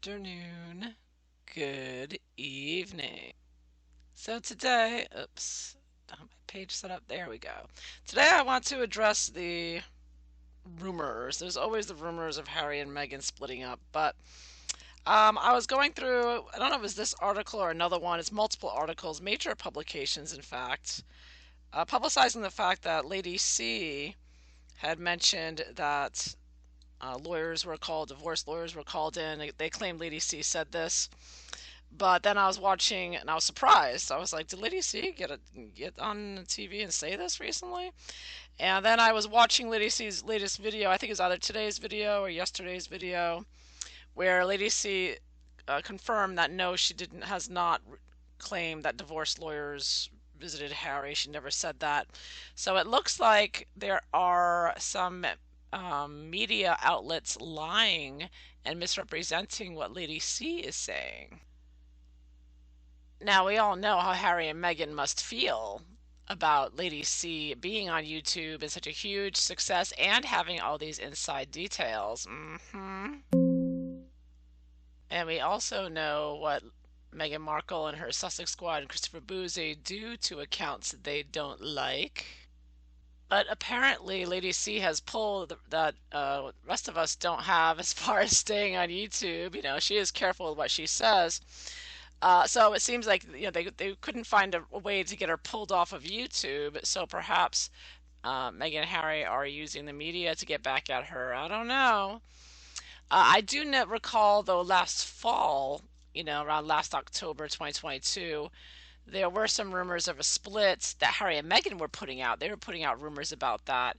Afternoon, good evening. So today, oops, don't have my page set up. There we go. Today I want to address the rumors. There's always the rumors of Harry and Meghan splitting up, but I was going through, I don't know if it was this article or another one. It's multiple articles, major publications, in fact, publicizing the fact that Lady C had mentioned that divorce lawyers were called in. They claimed Lady C said this. But then I was watching and I was surprised. I was like, did Lady C get on TV and say this recently? And then I was watching Lady C's latest video. I think it's either today's video or yesterday's video, where Lady C confirmed that no, she didn't has not claimed that divorce lawyers visited Harry. She never said that. So it looks like there are some media outlets lying and misrepresenting what Lady C is saying. Now, we all know how Harry and Meghan must feel about Lady C being on YouTube and such a huge success and having all these inside details. And we also know what Meghan Markle and her Sussex squad and Christopher Boozy do to accounts that they don't like. But apparently, Lady C has pulled that rest of us don't have as far as staying on YouTube. She is careful with what she says. So it seems like they couldn't find a way to get her pulled off of YouTube. So perhaps Meghan and Harry are using the media to get back at her. I don't know. I do not recall though last fall, around last October 2022, there were some rumors of a split that Harry and Meghan were putting out. They were putting out rumors about that,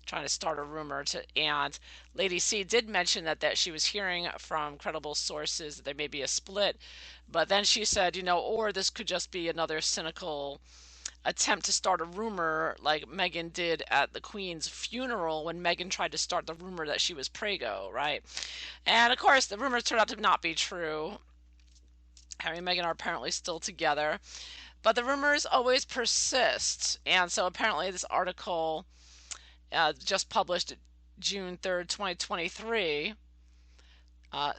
trying to start a rumor to. And Lady C did mention that she was hearing from credible sources that there may be a split, but then she said, or this could just be another cynical attempt to start a rumor like Meghan did at the Queen's funeral when Meghan tried to start the rumor that she was prego, right? And of course, the rumors turned out to not be true. Harry and Meghan are apparently still together, but the rumors always persist. And so apparently, this article just published June 3rd, 2023,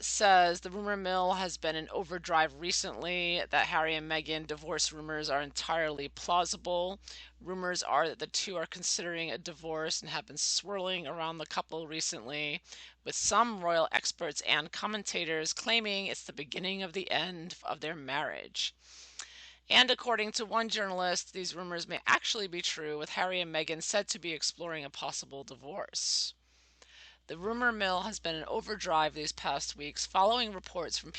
says the rumor mill has been in overdrive recently, that Harry and Meghan divorce rumors are entirely plausible. Rumors are that the two are considering a divorce and have been swirling around the couple recently, with some royal experts and commentators claiming it's the beginning of the end of their marriage. And according to one journalist, these rumors may actually be true, with Harry and Meghan said to be exploring a possible divorce. The rumor mill has been in overdrive these past weeks, following reports the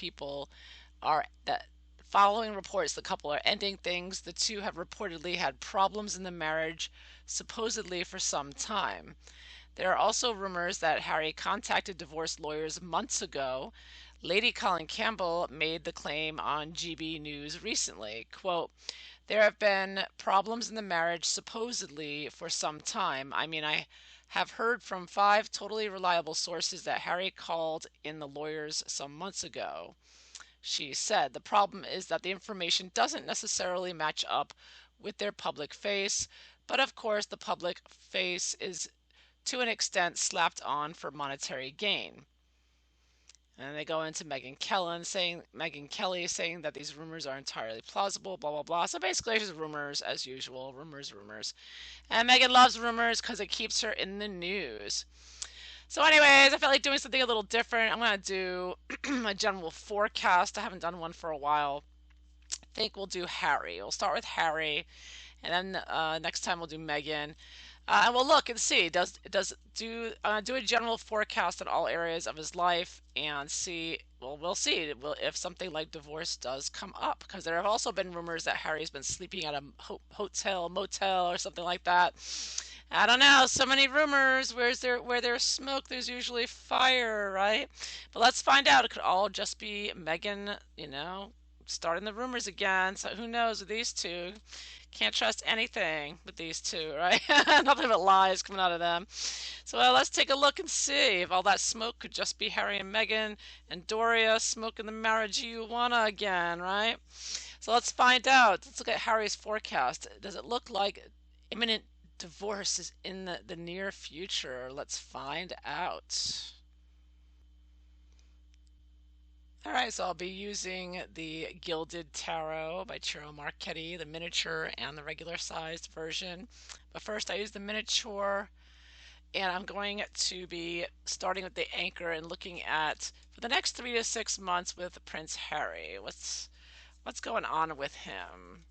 couple are ending things. The two have reportedly had problems in the marriage, supposedly for some time. There are also rumors that Harry contacted divorce lawyers months ago. Lady Colin Campbell made the claim on GB News recently. Quote, there have been problems in the marriage supposedly for some time. I mean, I have heard from 5 totally reliable sources that Harry called in the lawyers some months ago. She said the problem is that the information doesn't necessarily match up with their public face, but of course the public face is to an extent slapped on for monetary gain. And they go into Meghan Kelly saying that these rumors are entirely plausible, blah, blah, blah. So basically, it's rumors as usual. Rumors, rumors. And Meghan loves rumors because it keeps her in the news. So, anyways, I felt like doing something a little different. I'm going to do a general forecast. I haven't done one for a while. I think we'll do Harry. We'll start with Harry, and then next time we'll do Meghan. And we'll look and see. Does do a general forecast in all areas of his life and see. Well, we'll see. If something like divorce does come up, because there have also been rumors that Harry's been sleeping at a hotel, motel, or something like that. I don't know. So many rumors. Where there's smoke, there's usually fire, right? But let's find out. It could all just be Meghan, starting the rumors again. So who knows with these two? Can't trust anything with these two, right? Nothing but lies coming out of them. So let's take a look and see if all that smoke could just be Harry and Meghan and Doria smoking the marijuana again, right? So let's find out. Let's look at Harry's forecast. Does it look like imminent divorce is in the near future? Let's find out. All right, so I'll be using the Gilded Tarot by Ciro Marchetti, the miniature and the regular sized version. But first, I use the miniature, and I'm going to be starting with the anchor and looking at for the next 3 to 6 months with Prince Harry. What's going on with him?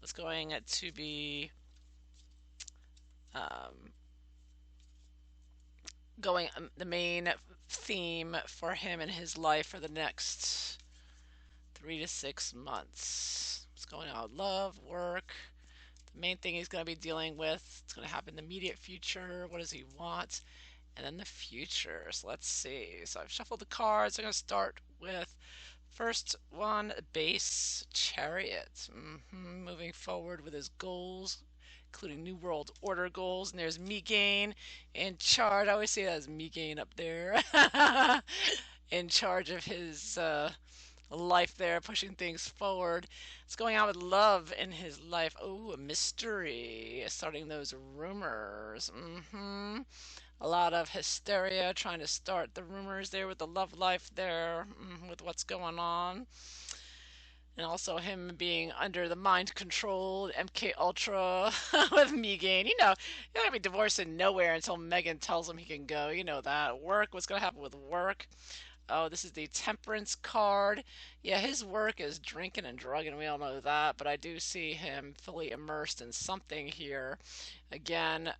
What's going to be um, going the main theme for him in his life for the next 3 to 6 months? What's going on with love, work? The main thing he's going to be dealing with. It's going to happen in the immediate future. What does he want? And then the future. So let's see. So I've shuffled the cards. I'm going to start with first one, base chariot. Moving forward with his goals, including New World Order goals. And there's Meghan in charge. I always say that as Meghan up there. In charge of his life there, pushing things forward. What's going on with love in his life? Oh, a mystery. Starting those rumors. A lot of hysteria trying to start the rumors there with the love life there, with what's going on. And also him being under the mind control, MK Ultra with Megan. He's gonna be divorcing nowhere until Meghan tells him he can go. You know that. Work, what's gonna happen with work? Oh, this is the temperance card. Yeah, his work is drinking and drugging. We all know that, but I do see him fully immersed in something here. Again,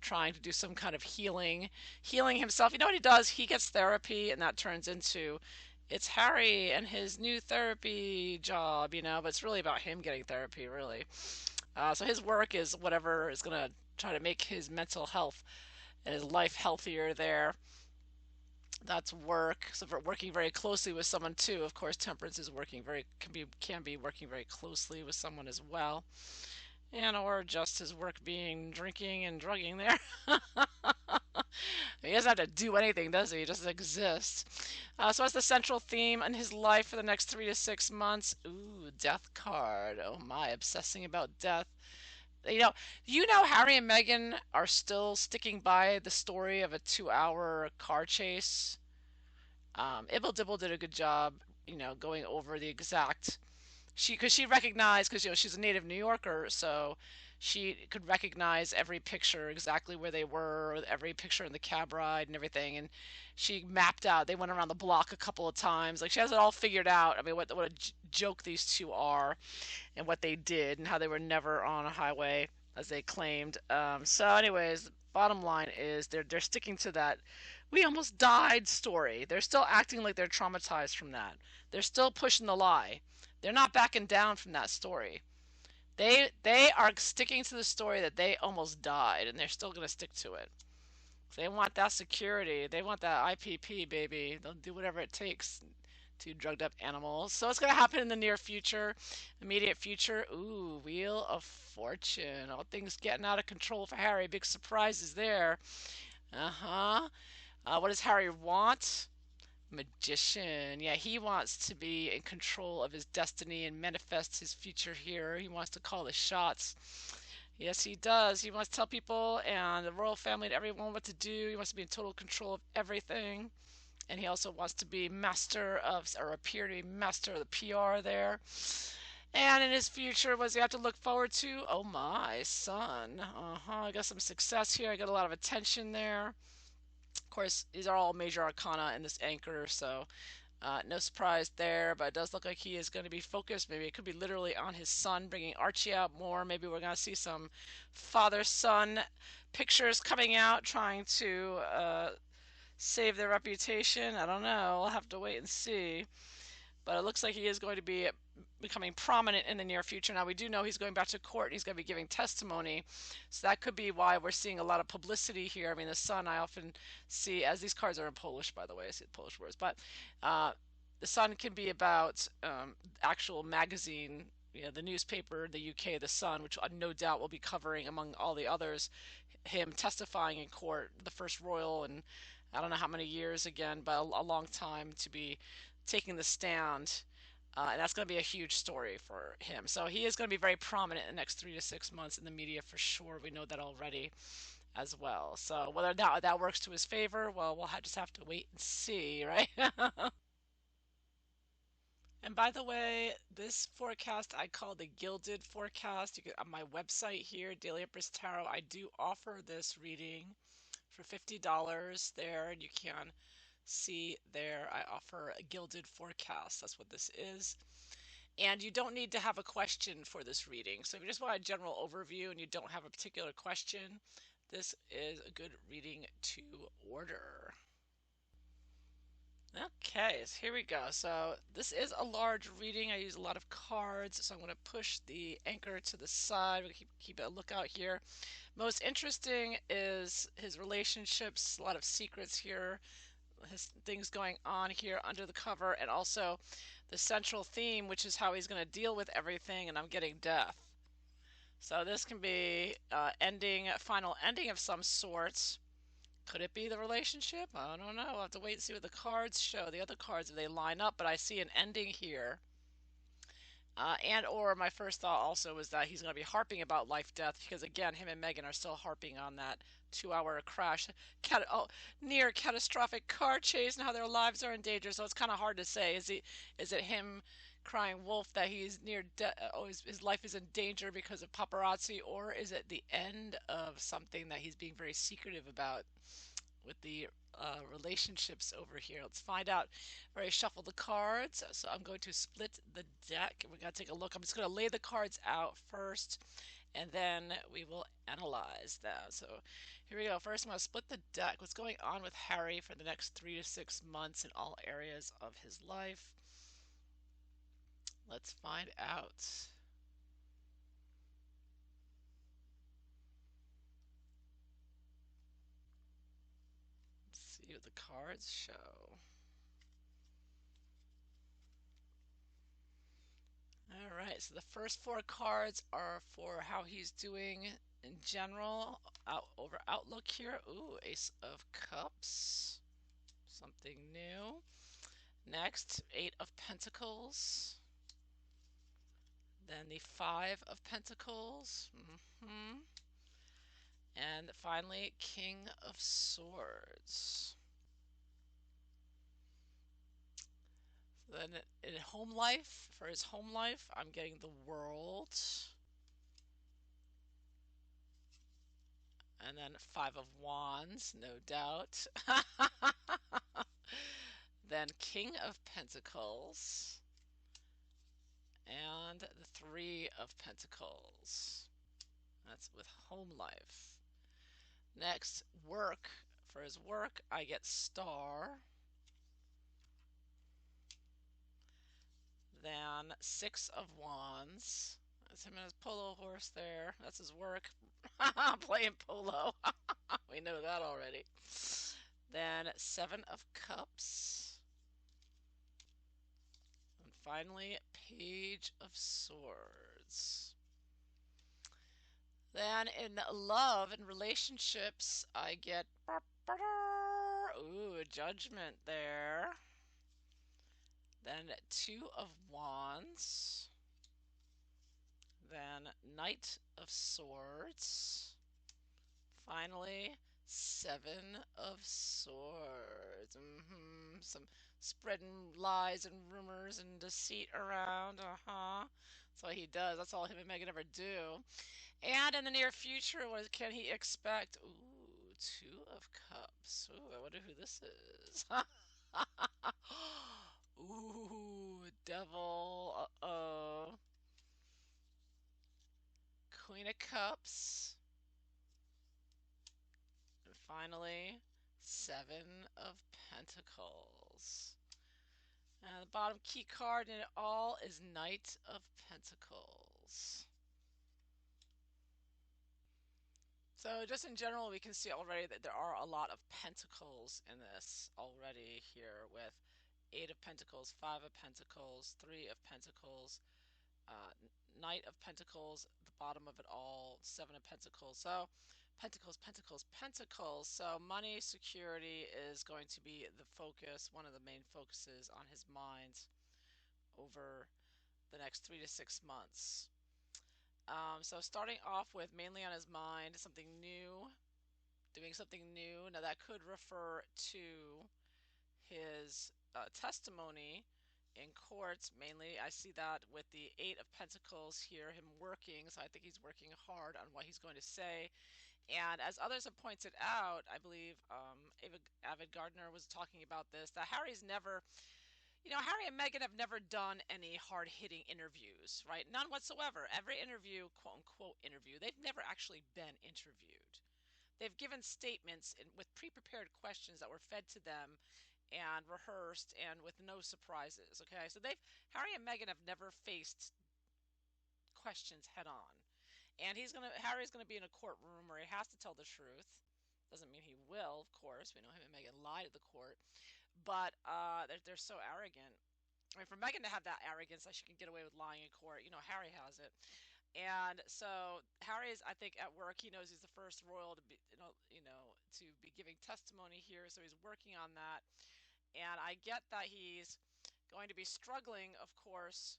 trying to do some kind of healing himself. You know what he does? He gets therapy, and that turns into it's Harry and his new therapy job, but it's really about him getting therapy, really. So his work is whatever is going to try to make his mental health and his life healthier there. That's work. So for working very closely with someone too. Of course, temperance is working very can be working very closely with someone as well, and or just his work being drinking and drugging there. He doesn't have to do anything, does he? He just exists. So that's the central theme in his life for the next 3 to 6 months. Ooh, death card. Oh my, obsessing about death. You know, Harry and Meghan are still sticking by the story of a 2-hour car chase. Ibble Dibble did a good job, going over the exact because she recognized because she's a native New Yorker, so she could recognize every picture exactly where they were, every picture in the cab ride and everything, and she mapped out. They went around the block a couple of times, like she has it all figured out. I mean, what a joke these two are, and what they did, and how they were never on a highway as they claimed. So, anyways, the bottom line is they're sticking to that "we almost died" story. They're still acting like they're traumatized from that. They're still pushing the lie. They're not backing down from that story. They are sticking to the story that they almost died, and they're still going to stick to it. They want that security. They want that IPP, baby. They'll do whatever it takes to drugged up animals. So it's going to happen in the near future, immediate future. Ooh, Wheel of Fortune. All things getting out of control for Harry. Big surprises there. Uh-huh. What does Harry want? Magician. Yeah, he wants to be in control of his destiny and manifest his future here. He wants to call the shots. Yes, he does. He wants to tell people and the royal family and everyone what to do. He wants to be in total control of everything. And he also wants to be master of, or appear to be master of the PR there. And in his future, what does he have to look forward to? Oh my, son. I got some success here. I got a lot of attention there. Of course, these are all major arcana in this anchor, so no surprise there, but it does look like he is going to be focused. Maybe it could be literally on his son, bringing Archie out more. Maybe we're going to see some father-son pictures coming out, trying to save their reputation. I don't know. We'll have to wait and see. But it looks like he is going to be becoming prominent in the near future. Now, we do know he's going back to court and he's going to be giving testimony. So that could be why we're seeing a lot of publicity here. I mean, the sun, I often see, as these cards are in Polish, by the way, I see the Polish words, but the sun can be about actual magazine, the newspaper, the UK, the Sun, which no doubt will be covering, among all the others, him testifying in court, the first royal, and I don't know how many years again, but a long time to be taking the stand. And that's going to be a huge story for him. So he is going to be very prominent in the next 3 to 6 months in the media for sure. We know that already as well. So whether that works to his favor, well, just have to wait and see, right? And by the way, this forecast I call the gilded forecast. You can, on my website here, Daily Empress Tarot, I do offer this reading for $50 there, and you can see there I offer a gilded forecast. That's what this is. And you don't need to have a question for this reading. So if you just want a general overview and you don't have a particular question, this is a good reading to order. Okay, so here we go. So this is a large reading. I use a lot of cards, so I'm going to push the anchor to the side. We'll keep a lookout here. Most interesting is his relationships, a lot of secrets here, his things going on here under the cover, and also the central theme, which is how he's going to deal with everything, and I'm getting death. So this can be final ending of some sorts. Could it be the relationship? I don't know. I'll have to wait and see what the cards show. The other cards, if they line up, but I see an ending here. And or my first thought also was that he's going to be harping about life death because again him and Meghan are still harping on that 2 hour crash, near catastrophic car chase and how their lives are in danger. So it's kind of hard to say. Is it him crying wolf that he's near death? Oh, his life is in danger because of paparazzi, or is it the end of something that he's being very secretive about with the relationships over here? Let's find out. I've already shuffled the cards, so I'm going to split the deck. We're going to take a look. I'm just going to lay the cards out first, and then we will analyze them. So here we go. First, I'm going to split the deck. What's going on with Harry for the next 3 to 6 months in all areas of his life? Let's find out. Let's see what the cards show. All right, so the first four cards are for how he's doing in general, over outlook here. Ooh, Ace of Cups, something new. Next, Eight of Pentacles. Then the Five of Pentacles. And finally, King of Swords. Then in home life, for his home life, I'm getting the World. And then Five of Wands, no doubt. Then King of Pentacles. And the Three of Pentacles. That's with home life. Next, work. For his work, I get Star. Then Six of Wands. That's him and his polo horse there. That's his work. Playing polo. We know that already. Then Seven of Cups. And finally, Page of Swords. Then in love and relationships, I get ooh, Judgment there. Then Two of Wands. Then Knight of Swords. Finally, Seven of Swords. Some spreading lies and rumors and deceit around. That's what he does. That's all him and Meghan ever do. And in the near future, what can he expect? Ooh, Two of Cups. Ooh, I wonder who this is. Ooh, Devil. Uh-oh. Queen of Cups. And finally, Seven of Pentacles. And the bottom key card in it all is Knight of Pentacles. So just in general, we can see already that there are a lot of pentacles in this already here with Eight of Pentacles, Five of Pentacles, Three of Pentacles, uh, Knight of Pentacles, the bottom of it all, Seven of Pentacles. So Pentacles, Pentacles, Pentacles. So money security is going to be the focus, one of the main focuses on his mind over the next 3 to 6 months. So starting off with mainly on his mind, something new, doing something new. Now that could refer to his testimony in court. Mainly, I see that with the Eight of Pentacles here, him working. So I think he's working hard on what he's going to say. And as others have pointed out, I believe Avid Gardner was talking about this, that Harry's never, Harry and Meghan have never done any hard hitting interviews, right? None whatsoever. Every interview, quote unquote interview, they've never actually been interviewed. They've given statements with pre prepared questions that were fed to them and rehearsed and with no surprises. Okay, so Harry and Meghan have never faced questions head on. And Harry's gonna be in a courtroom where he has to tell the truth. Doesn't mean he will, of course. We know him and Meghan lied at the court, but they're so arrogant. I mean, for Meghan to have that arrogance, like she can get away with lying in court, Harry has it. And so Harry's, I think, at work. He knows he's the first royal to be, to be giving testimony here. So he's working on that. And I get that he's going to be struggling, of course,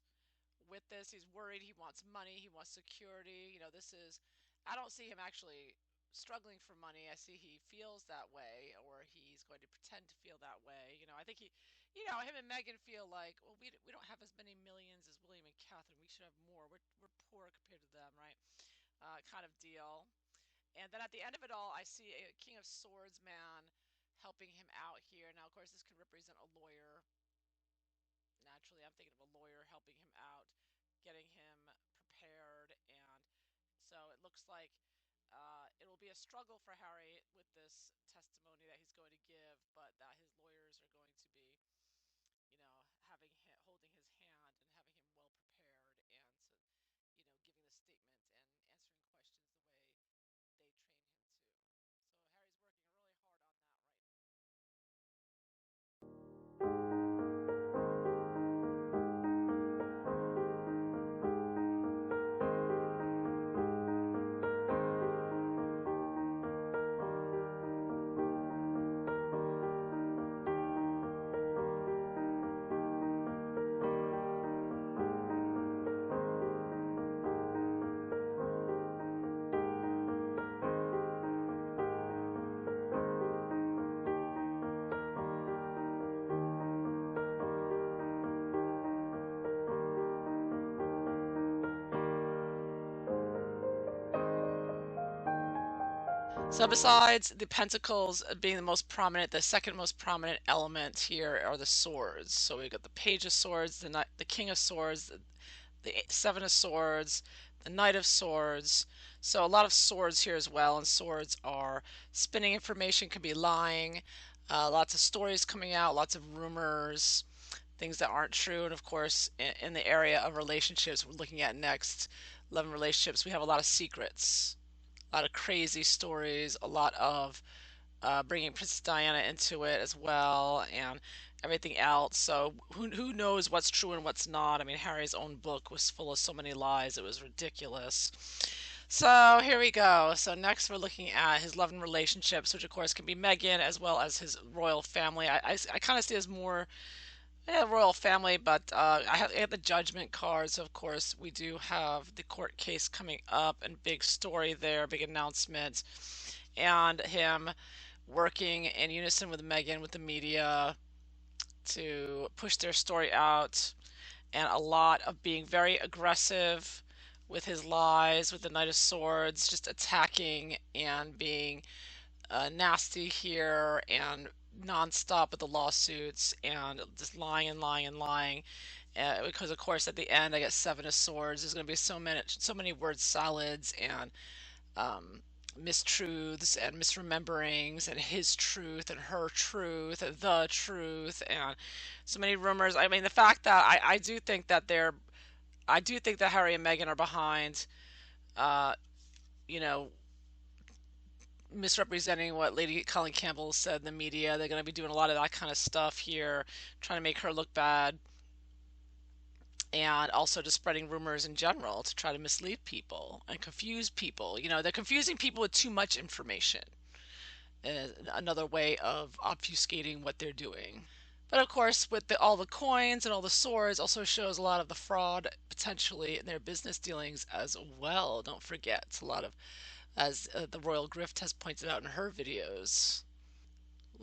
with this. He's worried. He wants money. He wants security. I don't see him actually struggling for money. I see he feels that way, or he's going to pretend to feel that way. I think him and Meghan feel like, well, we don't have as many millions as William and Catherine. We should have more. We're poor compared to them, right? Kind of deal. And then at the end of it all, I see a King of Swords man helping him out here. Now, of course, this could represent a lawyer. Naturally, I'm thinking of a lawyer helping him out, getting him prepared. And so it looks like it will be a struggle for Harry with this testimony that he's going to give, but that his lawyers are going to be, holding his hand and having him well prepared, and so, giving the statement and answering questions the way they train him to. So Harry's working really hard on that right now. So besides the pentacles being the most prominent, the second most prominent element here are the swords. So we got the Page of Swords, the King of Swords, the Seven of Swords, the Knight of Swords. So a lot of swords here as well, and swords are spinning information, can be lying, lots of stories coming out, lots of rumors, things that aren't true. And of course, in the area of relationships, we're looking at next, love and relationships, we have a lot of secrets, a lot of crazy stories, a lot of bringing Princess Diana into it as well, and everything else. So who knows what's true and what's not? I mean, Harry's own book was full of so many lies; it was ridiculous. So here we go. So next we're looking at his love and relationships, which of course can be Meghan as well as his royal family. I kind of see it as more royal family, but I have the judgment cards. Of course, we do have the court case coming up and big story there, big announcement, and him working in unison with Meghan, with the media, to push their story out, and a lot of being very aggressive with his lies, with the Knight of Swords, just attacking and being nasty here and nonstop with the lawsuits and just lying and lying and lying. Because of course at the end I get Seven of Swords. There's going to be so many word salads and mistruths and misrememberings and his truth and her truth and the truth and so many rumors. I mean, the fact that I do think that Harry and Meghan are behind, you know, misrepresenting what Lady Colin Campbell said in the media. They're going to be doing a lot of that kind of stuff here, trying to make her look bad, and also just spreading rumors in general to try to mislead people and confuse people. They're confusing people with too much information. Another way of obfuscating what they're doing. But of course, with all the coins and all the swords, also shows a lot of the fraud potentially in their business dealings as well. Don't forget, a lot of, as the Royal Grift has pointed out in her videos,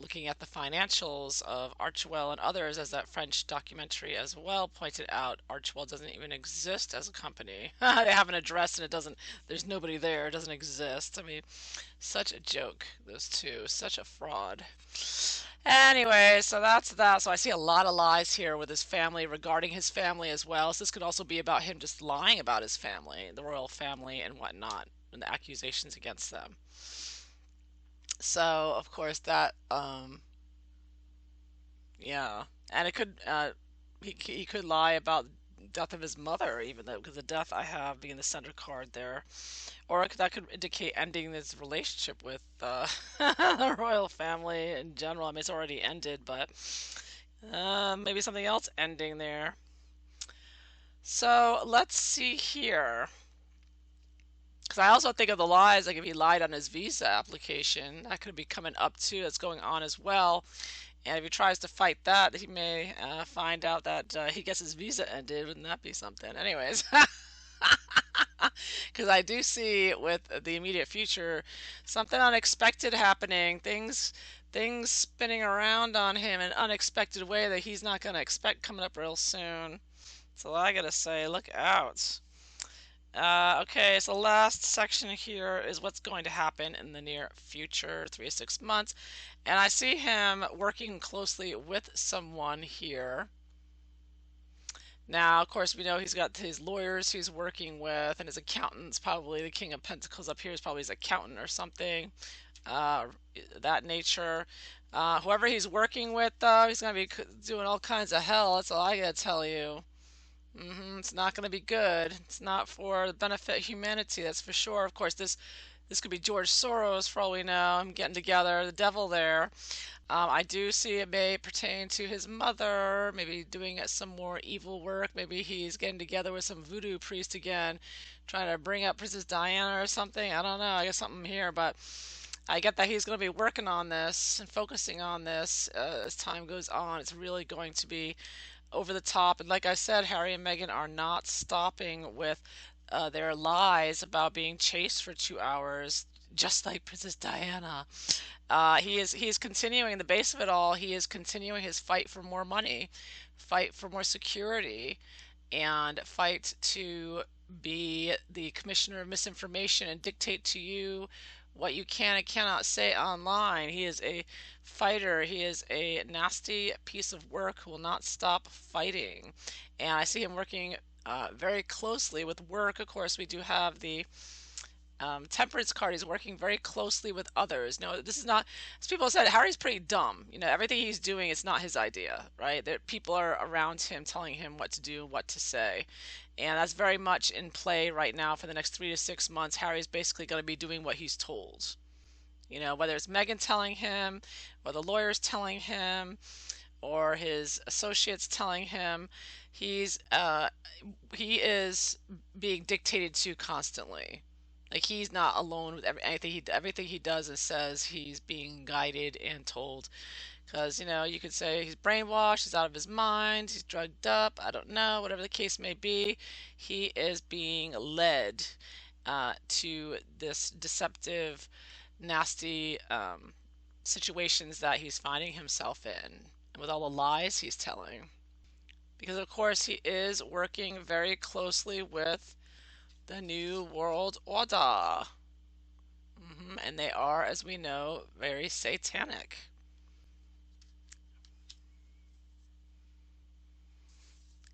a looking at the financials of Archewell and others, as that French documentary as well pointed out, Archewell doesn't even exist as a company. They have an address and it doesn't, there's nobody there, it doesn't exist. I mean, such a joke, those two, such a fraud. Anyway, so that's that. So I see a lot of lies here with his family, regarding his family as well. So this could also be about him just lying about his family, the royal family and whatnot, and the accusations against them. So of course that, yeah, and it could, he could lie about death of his mother, even though, because the death I have being the center card there, or that could indicate ending his relationship with the royal family in general. I mean, it's already ended, but maybe something else ending there. So let's see here. Because I also think of the lies, like if he lied on his visa application, that could be coming up too. That's going on as well. And if he tries to fight that, he may find out that he gets his visa ended. Wouldn't that be something? Anyways, because I do see with the immediate future something unexpected happening, things spinning around on him in an unexpected way that he's not going to expect coming up real soon. So I gotta say, look out. Okay, so the last section here is what's going to happen in the near future, 3 to 6 months. And I see him working closely with someone here. Now, of course, we know he's got his lawyers he's working with, and his accountants, probably the King of Pentacles up here is probably his accountant or something, uh, that nature. Whoever he's working with, though, he's going to be doing all kinds of hell. That's all I got to tell you. It's not going to be good. It's not for the benefit of humanity, that's for sure. Of course, this could be George Soros for all we know. I'm getting together, the devil there. I do see it may pertain to his mother, maybe doing some more evil work. Maybe he's getting together with some voodoo priest again, trying to bring up Princess Diana or something. I don't know. I got something here, but I get that he's going to be working on this and focusing on this as time goes on. It's really going to be over the top. And like I said, Harry and Meghan are not stopping with their lies about being chased for 2 hours, just like Princess Diana. He is continuing the base of it all. He is continuing his fight for more money, fight for more security, and fight to be the commissioner of misinformation and dictate to you what you can and cannot say online. He is a fighter. He is a nasty piece of work who will not stop fighting. And I see him working very closely with work. Of course, we do have the Temperance card. He's working very closely with others. No, this is not, as people said, Harry's pretty dumb. Everything he's doing is not his idea, right? People are around him telling him what to do, what to say. And that's very much in play right now for the next 3 to 6 months. Harry's basically going to be doing what he's told. Whether it's Meghan telling him, or the lawyers telling him, or his associates telling him, he is being dictated to constantly. Like he's not alone with everything he does and says. He's being guided and told. Because you could say he's brainwashed, he's out of his mind, he's drugged up. I don't know, whatever the case may be. He is being led to this deceptive, nasty situations that he's finding himself in, with all the lies he's telling. Because of course he is working very closely with the New World Order. And they are, as we know, very satanic.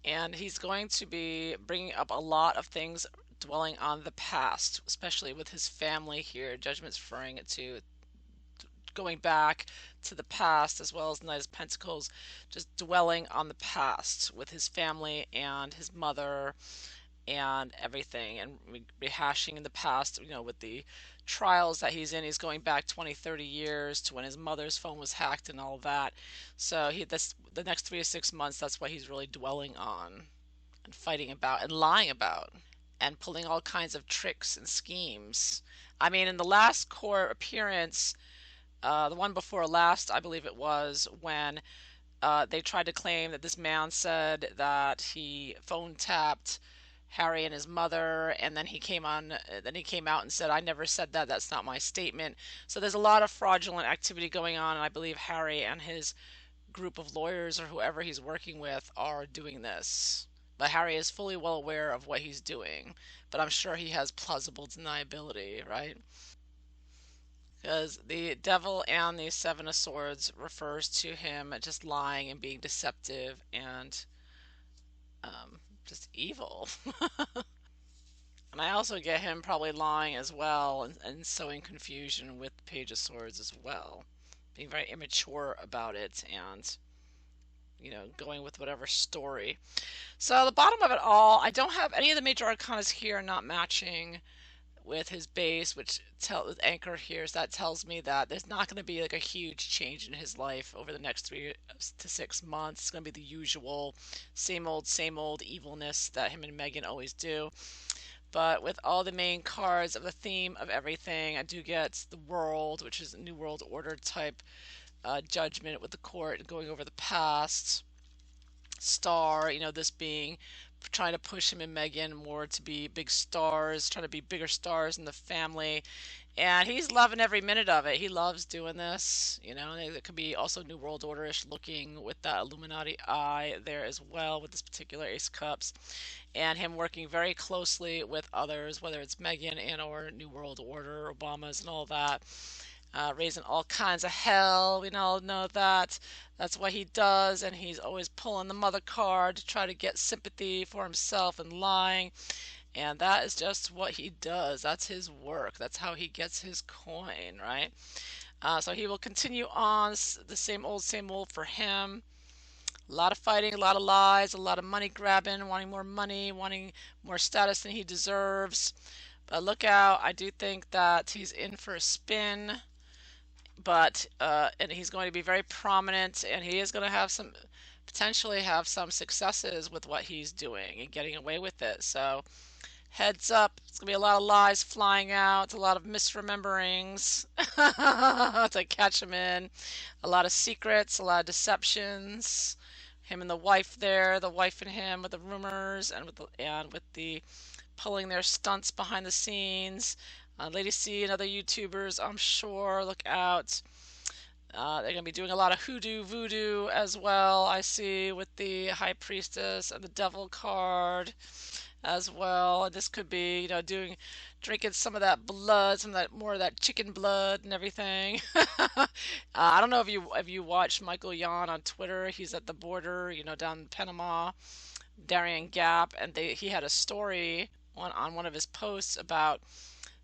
And he's going to be bringing up a lot of things dwelling on the past, especially with his family here. Judgment's referring it to going back to the past, as well as Knight of Pentacles, just dwelling on the past with his family and his mother and everything, and rehashing in the past, with the trials that he's in. He's going back 20, 30 years to when his mother's phone was hacked and all that. So the next 3 to 6 months, that's what he's really dwelling on and fighting about and lying about and pulling all kinds of tricks and schemes. I mean, in the last court appearance, the one before last, I believe it was, when they tried to claim that this man said that he phone tapped Harry and his mother, and then he came out and said, I never said that, that's not my statement. So there's a lot of fraudulent activity going on, and I believe Harry and his group of lawyers or whoever he's working with are doing this. But Harry is fully well aware of what he's doing, but I'm sure he has plausible deniability, right? Because the devil and the seven of swords refers to him just lying and being deceptive and just evil. And I also get him probably lying as well and sowing confusion with the Page of Swords as well. Being very immature about it and, going with whatever story. So the bottom of it all, I don't have any of the major arcanas here not matching with his base, which with anchor here, so that tells me that there's not going to be like a huge change in his life over the next 3 to 6 months. It's going to be the usual same old evilness that him and Meghan always do. But with all the main cards of the theme of everything, I do get the world, which is a New World Order type judgment with the court going over the past. Star, this being trying to push him and Meghan more to be big stars, trying to be bigger stars in the family. And he's loving every minute of it. He loves doing this. It could be also New World Order-ish looking with that Illuminati eye there as well with this particular Ace of Cups. And him working very closely with others, whether it's Meghan and or New World Order, Obama's and all that. Raising all kinds of hell. We all know that. That's what he does, and he's always pulling the mother card to try to get sympathy for himself and lying. And that is just what he does. That's his work. That's how he gets his coin, right? So he will continue on the same old for him. A lot of fighting, a lot of lies, a lot of money grabbing, wanting more money, wanting more status than he deserves. But look out, I do think that he's in for a spin. But and he's going to be very prominent, and he is going to have potentially have some successes with what he's doing and getting away with it. So heads up, it's going to be a lot of lies flying out, a lot of misrememberings to catch him in, a lot of secrets, a lot of deceptions. Him and the wife there, the wife and him with the rumors and with the pulling their stunts behind the scenes. Lady C and other YouTubers, I'm sure, look out. They're going to be doing a lot of hoodoo, voodoo as well, I see, with the High Priestess and the Devil card as well. And this could be, drinking some of that blood, more of that chicken blood and everything. I don't know if you watch Michael Yon on Twitter. He's at the border, down in Panama, Darien Gap, and he had a story on one of his posts about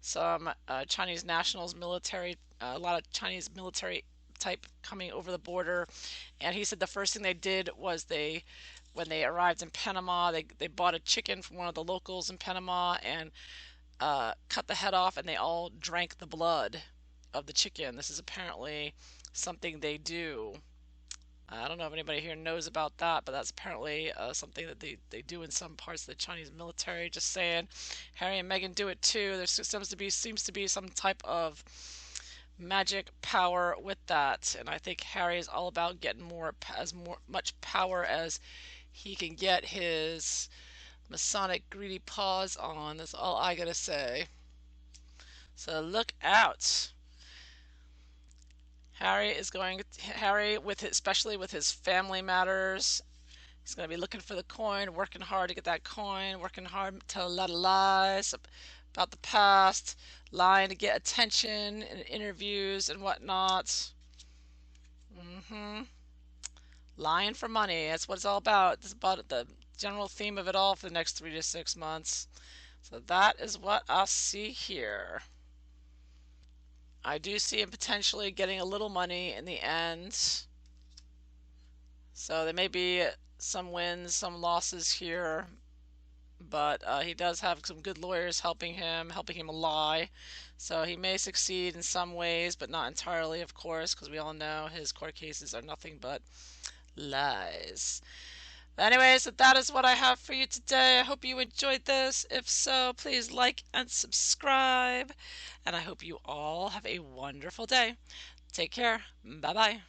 some Chinese nationals, military, a lot of Chinese military type coming over the border. And he said the first thing they did was when they arrived in Panama, they bought a chicken from one of the locals in Panama and cut the head off, and they all drank the blood of the chicken. This is apparently something they do. I don't know if anybody here knows about that, but that's apparently something that they do in some parts of the Chinese military. Just saying, Harry and Meghan do it too. There seems to be some type of magic power with that, and I think Harry is all about getting much power as he can get his Masonic greedy paws on. That's all I gotta say. So look out. Harry especially with his family matters. He's going to be looking for the coin, working hard to get that coin, working hard to tell a lot of lies about the past, lying to get attention in interviews and whatnot. Lying for money. That's what it's all about. It's about the general theme of it all for the next 3 to 6 months. So that is what I see here. I do see him potentially getting a little money in the end. So there may be some wins, some losses here. But he does have some good lawyers helping him lie. So he may succeed in some ways, but not entirely, of course, because we all know his court cases are nothing but lies. But anyways, that is what I have for you today. I hope you enjoyed this. If so, please like and subscribe. And I hope you all have a wonderful day. Take care. Bye-bye.